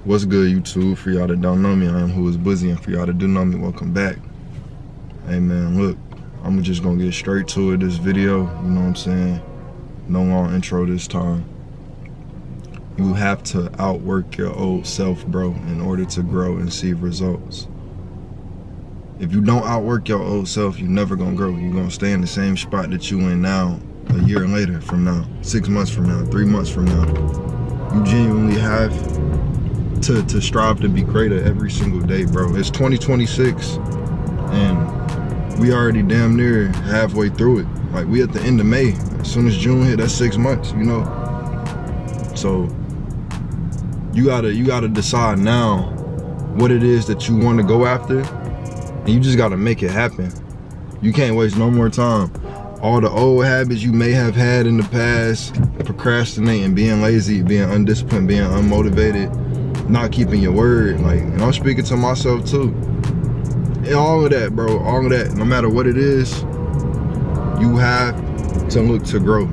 What's good, YouTube? For y'all that don't know me, I am whoisblizzy, and for y'all that do know me, welcome back. Hey man, look, I'm just gonna get straight to it this video, you know what I'm saying? No long intro this time. You have to outwork your old self, bro, in order to grow and see results. If you don't outwork your old self, you're never gonna grow. You're gonna stay in the same spot that you in now, a year later from now, 6 months from now, 3 months from now. You genuinely have to strive to be greater every single day, bro. It's 2026 and we already damn near halfway through it. Like, we at the end of May. As soon as June hit, that's 6 months, you know? So you gotta decide now what it is that you want to go after, and you just gotta make it happen. You can't waste no more time. All the old habits you may have had in the past, procrastinating, being lazy, being undisciplined, being unmotivated, not keeping your word, like, and I'm speaking to myself too. And all of that, bro, all of that, no matter what it is, you have to look to grow.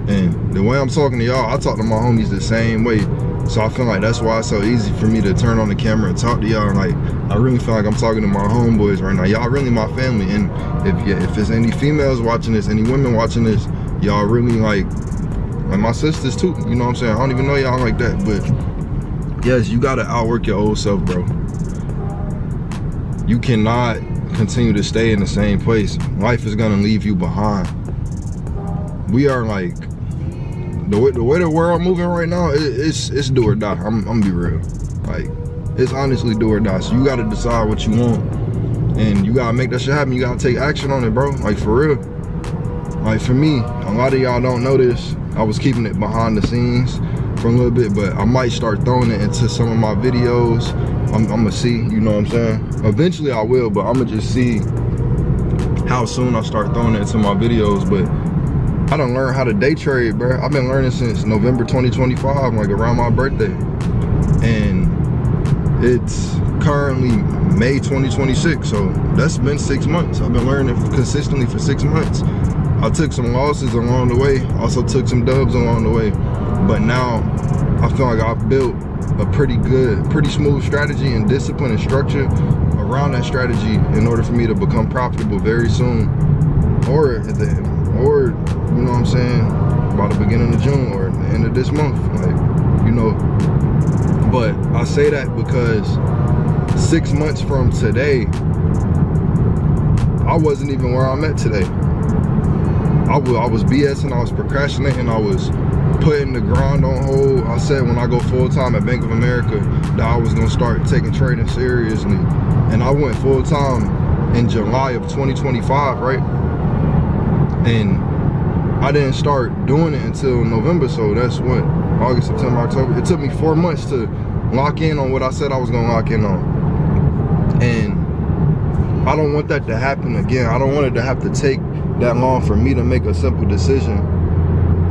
And the way I'm talking to y'all, I talk to my homies the same way. So I feel like that's why it's so easy for me to turn on the camera and talk to y'all. Like, I really feel like I'm talking to my homeboys right now. Y'all really my family. And if there's any females watching this, any women watching this, y'all really like my sisters too. You know what I'm saying? I don't even know y'all like that, but yes, you gotta outwork your old self, bro. You cannot continue to stay in the same place. Life is gonna leave you behind. We are like, the way the world moving right now, it's do or die. I'm gonna be real. Like, it's honestly do or die. So you gotta decide what you want, and you gotta make that shit happen. You gotta take action on it, bro. Like, for real. Like, for me, a lot of y'all don't know this. I was keeping it behind the scenes for a little bit, but I might start throwing it into some of my videos. I'm gonna see, you know what I'm saying? Eventually I will, but I'm gonna just see how soon I start throwing it into my videos. But I done learned how to day trade, bro. I've been learning since November 2025, like around my birthday. And it's currently May 2026, so that's been 6 months. I've been learning consistently for 6 months. I took some losses along the way, also took some dubs along the way. But now I feel like I've built a pretty smooth strategy and discipline and structure around that strategy in order for me to become profitable very soon, or at the end, or, you know what I'm saying, by the beginning of June or the end of this month, like, you know. But I say that because 6 months from today, I wasn't even where I'm at today. I was BSing, I was procrastinating, I was putting the grind on hold. I said when I go full-time at Bank of America that I was gonna start taking trading seriously. And I went full-time in July of 2025, right? And I didn't start doing it until November, so that's what, August, September, October. It took me 4 months to lock in on what I said I was gonna lock in on. And I don't want that to happen again. I don't want it to have to take that long for me to make a simple decision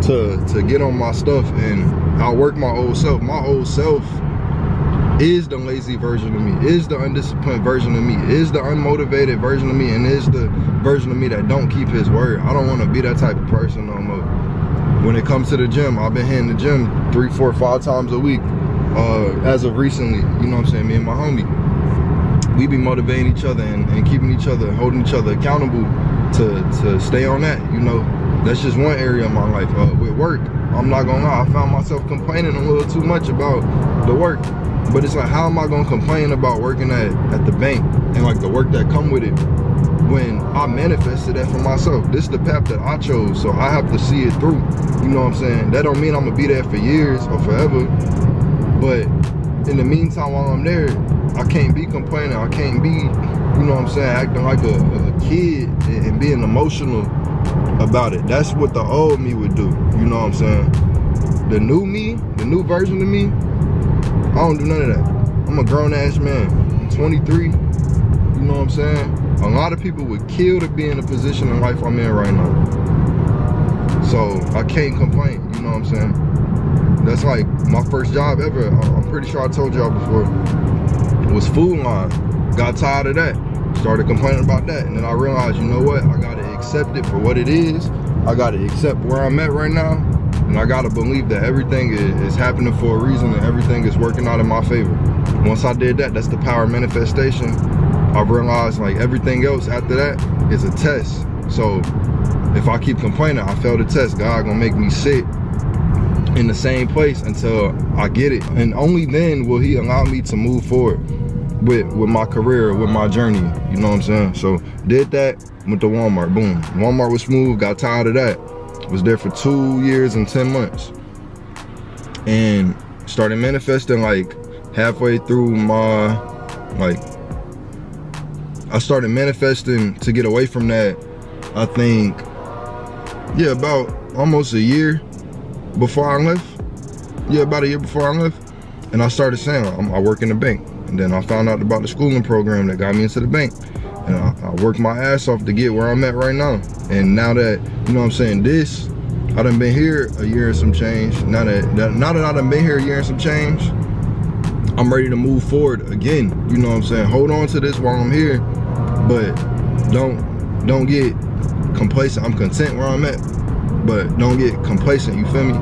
to get on my stuff and outwork my old self. My old self is the lazy version of me, is the undisciplined version of me, is the unmotivated version of me, and is the version of me that don't keep his word. I don't want to be that type of person no more. When it comes to the gym, I've been hitting the gym 3, 4, 5 times a week as of recently. You know what I'm saying? Me and my homie, we be motivating each other and keeping each other, holding each other accountable to stay on that, you know. That's just one area of my life. With work, I'm not gonna lie, I found myself complaining a little too much about the work. But it's like, how am I gonna complain about working at the bank and like the work that come with it when I manifested that for myself? This is the path that I chose, so I have to see it through. You know what I'm saying? That don't mean I'm gonna be there for years or forever, but in the meantime, while I'm there, I can't be complaining. I can't be, you know what I'm saying, acting like a kid and being emotional about it. That's what the old me would do. You know what I'm saying? The new me, the new version of me, I don't do none of that. I'm a grown ass man. I'm 23. You know what I'm saying? A lot of people would kill to be in the position in life I'm in right now. So I can't complain. You know what I'm saying? That's like my first job ever. I'm pretty sure I told y'all before. Was Food Line. Got tired of that. Started complaining about that, and then I realized, you know what? I gotta accept it for what it is. I gotta accept where I'm at right now, and I gotta believe that everything is happening for a reason and everything is working out in my favor. once I did that, that's the power of manifestation. I realized like everything else after that is a test. So if I keep complaining, I fail the test. God gonna make me sit in the same place until I get it. And only then will he allow me to move forward with my career, with my journey. You know what I'm saying? So did that, went to Walmart, boom. Walmart was smooth, got tired of that. Was there for 2 years and 10 months. And started manifesting like halfway through my, I started manifesting to get away from that, I think, yeah, about almost a year before I left. Yeah, about a year before I left. And I started saying, I work in the bank. And then I found out about the schooling program that got me into the bank. And I worked my ass off to get where I'm at right now. And now that, you know what I'm saying, I done been here a year and some change. Now that I done been here a year and some change, I'm ready to move forward again. You know what I'm saying? Hold on to this while I'm here, but don't get complacent. I'm content where I'm at, but don't get complacent, you feel me?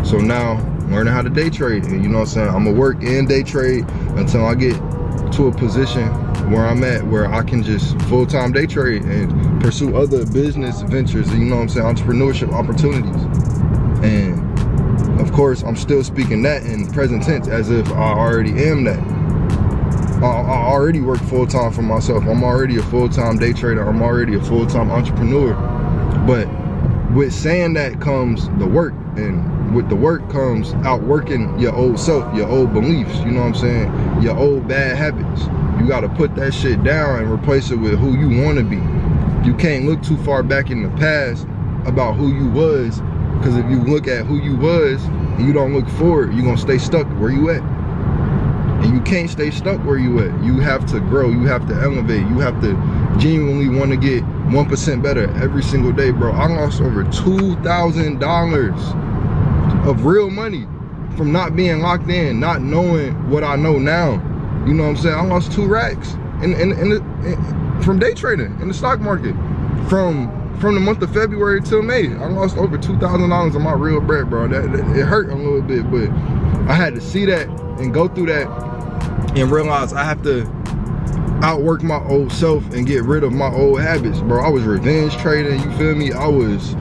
So now, learning how to day trade, and you know what I'm saying? I'm gonna work and day trade until I get to a position where I'm at, where I can just full-time day trade and pursue other business ventures, you know what I'm saying, entrepreneurship opportunities. And of course, I'm still speaking that in present tense as if I already am that. I already work full-time for myself. I'm already a full-time day trader. I'm already a full-time entrepreneur. But with saying that comes the work, and with the work comes outworking your old self, your old beliefs, you know what I'm saying, your old bad habits. You got to put that shit down and replace it with who you want to be. You can't look too far back in the past about who you was, because if you look at who you was and you don't look forward, you're gonna stay stuck where you at. And you can't stay stuck where you at. You have to grow, you have to elevate, you have to genuinely want to get 1% better every single day, bro. I lost over $2,000 of real money from not being locked in, not knowing what I know now. You know what I'm saying? I lost 2 racks from day trading in the stock market. From the month of February till May, I lost over $2,000 of my real bread, bro. It hurt a little bit, but I had to see that and go through that and realize I have to outwork my old self and get rid of my old habits, bro. I was revenge trading, you feel me? I was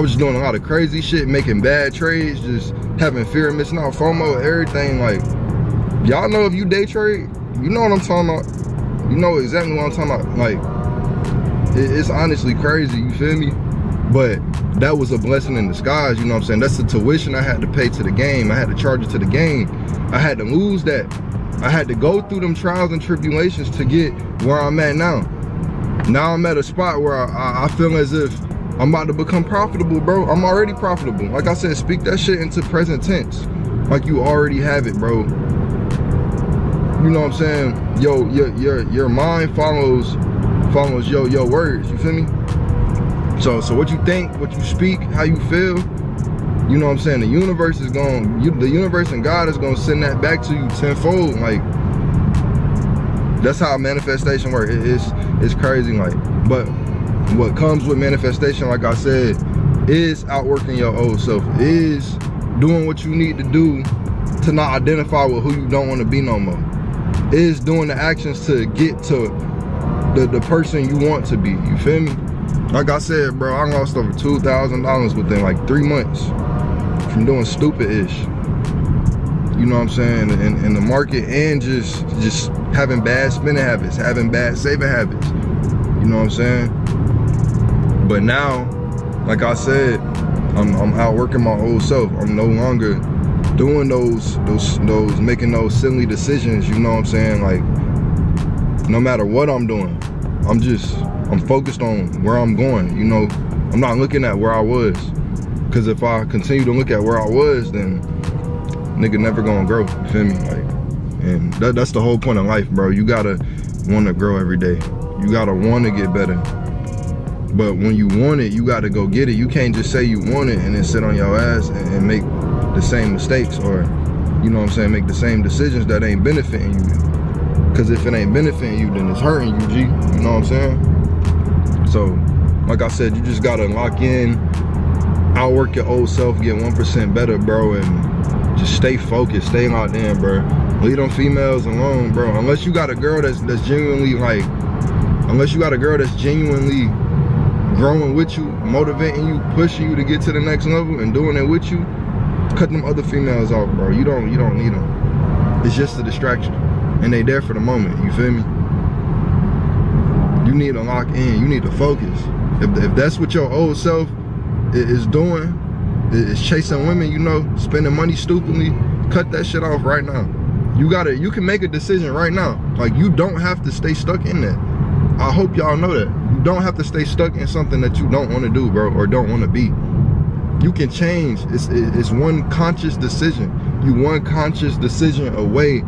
just doing a lot of crazy shit, making bad trades, just having fear of missing out, FOMO, everything. Like, y'all know if you day trade, you know what I'm talking about. You know exactly what I'm talking about. Like, it's honestly crazy, you feel me? But that was a blessing in disguise, you know what I'm saying? That's the tuition I had to pay to the game. I had to charge it to the game. I had to lose that. I had to go through them trials and tribulations to get where I'm at now. Now I'm at a spot where I feel as if I'm about to become profitable, bro. I'm already profitable. Like I said, speak that shit into present tense. Like you already have it, bro. You know what I'm saying? Yo, your mind follows your words, you feel me? So what you think, what you speak, how you feel, you know what I'm saying? The universe is the universe and God is gonna send that back to you tenfold. Like, that's how manifestation works. It's crazy, like, but what comes with manifestation, like I said, is outworking your old self, is doing what you need to do to not identify with who you don't want to be no more, is doing the actions to get to the person you want to be, you feel me? Like I said, bro, I lost over $2,000 within like 3 months from doing stupid-ish. You know what I'm saying? In the market, and just having bad spending habits, having bad saving habits. You know what I'm saying? But now, like I said, I'm outworking my old self. I'm no longer doing those making those silly decisions, you know what I'm saying? Like, no matter what I'm doing, I'm focused on where I'm going, you know? I'm not looking at where I was. Cause if I continue to look at where I was, then nigga never gonna grow, you feel me? Like, and that's the whole point of life, bro. You gotta wanna grow every day. You gotta wanna get better. But when you want it, you gotta go get it. You can't just say you want it and then sit on your ass and make the same mistakes, or, you know what I'm saying, make the same decisions that ain't benefiting you. Cause if it ain't benefiting you, then it's hurting you, G. You know what I'm saying? So, like I said, you just gotta lock in, outwork your old self, get 1% better, bro, and just stay focused, stay locked in, bro. Leave them females alone, bro. Unless you got a girl that's genuinely like, unless you got a girl that's genuinely growing with you, motivating you, pushing you to get to the next level and doing it with you, cut them other females off, bro. You don't need them. It's just a distraction. And they there for the moment, you feel me? You need to lock in, you need to focus. If that's what your old self is doing, is chasing women, you know, spending money stupidly, cut that shit off right now. You can make a decision right now. Like, you don't have to stay stuck in that. I hope y'all know that. You don't have to stay stuck in something that you don't want to do, bro, or don't want to be. You can change. It's one conscious decision. You one conscious decision away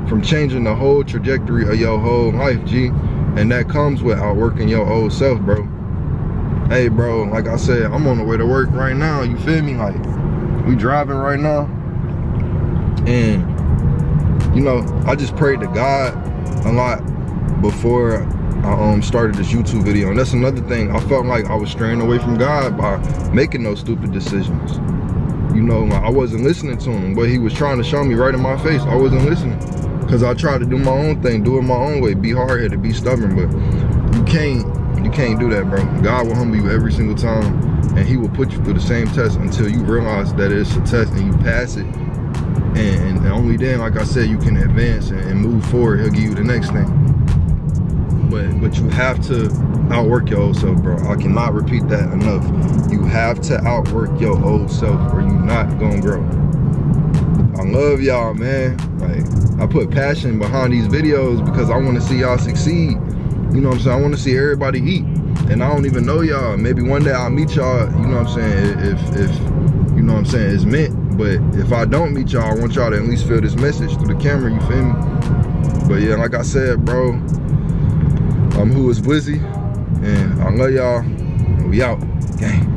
from changing the whole trajectory of your whole life, G. And that comes with outworking your old self, bro. Hey, bro, like I said, I'm on the way to work right now, you feel me? Like, we driving right now. And, you know, I just prayed to God a lot before I started this YouTube video. And that's another thing. I felt like I was straying away from God by making those stupid decisions. You know, I wasn't listening to him. What he was trying to show me right in my face, I wasn't listening. Because I tried to do my own thing, do it my own way, be hard-headed, be stubborn. But you can't do that, bro. God will humble you every single time, and he will put you through the same test until you realize that it's a test and you pass it. And only then, like I said, you can advance and move forward. He'll give you the next thing. But you have to outwork your old self, bro. I cannot repeat that enough. You have to outwork your old self or you're not gonna grow. I love y'all, man. Like, I put passion behind these videos because I want to see y'all succeed. You know what I'm saying? I want to see everybody eat. And I don't even know y'all. Maybe one day I'll meet y'all, you know what I'm saying, if you know what I'm saying, it's meant. But if I don't meet y'all, I want y'all to at least feel this message through the camera, you feel me? But yeah, like I said, bro, I'm whoisblizzy, and I love y'all, and we out, gang.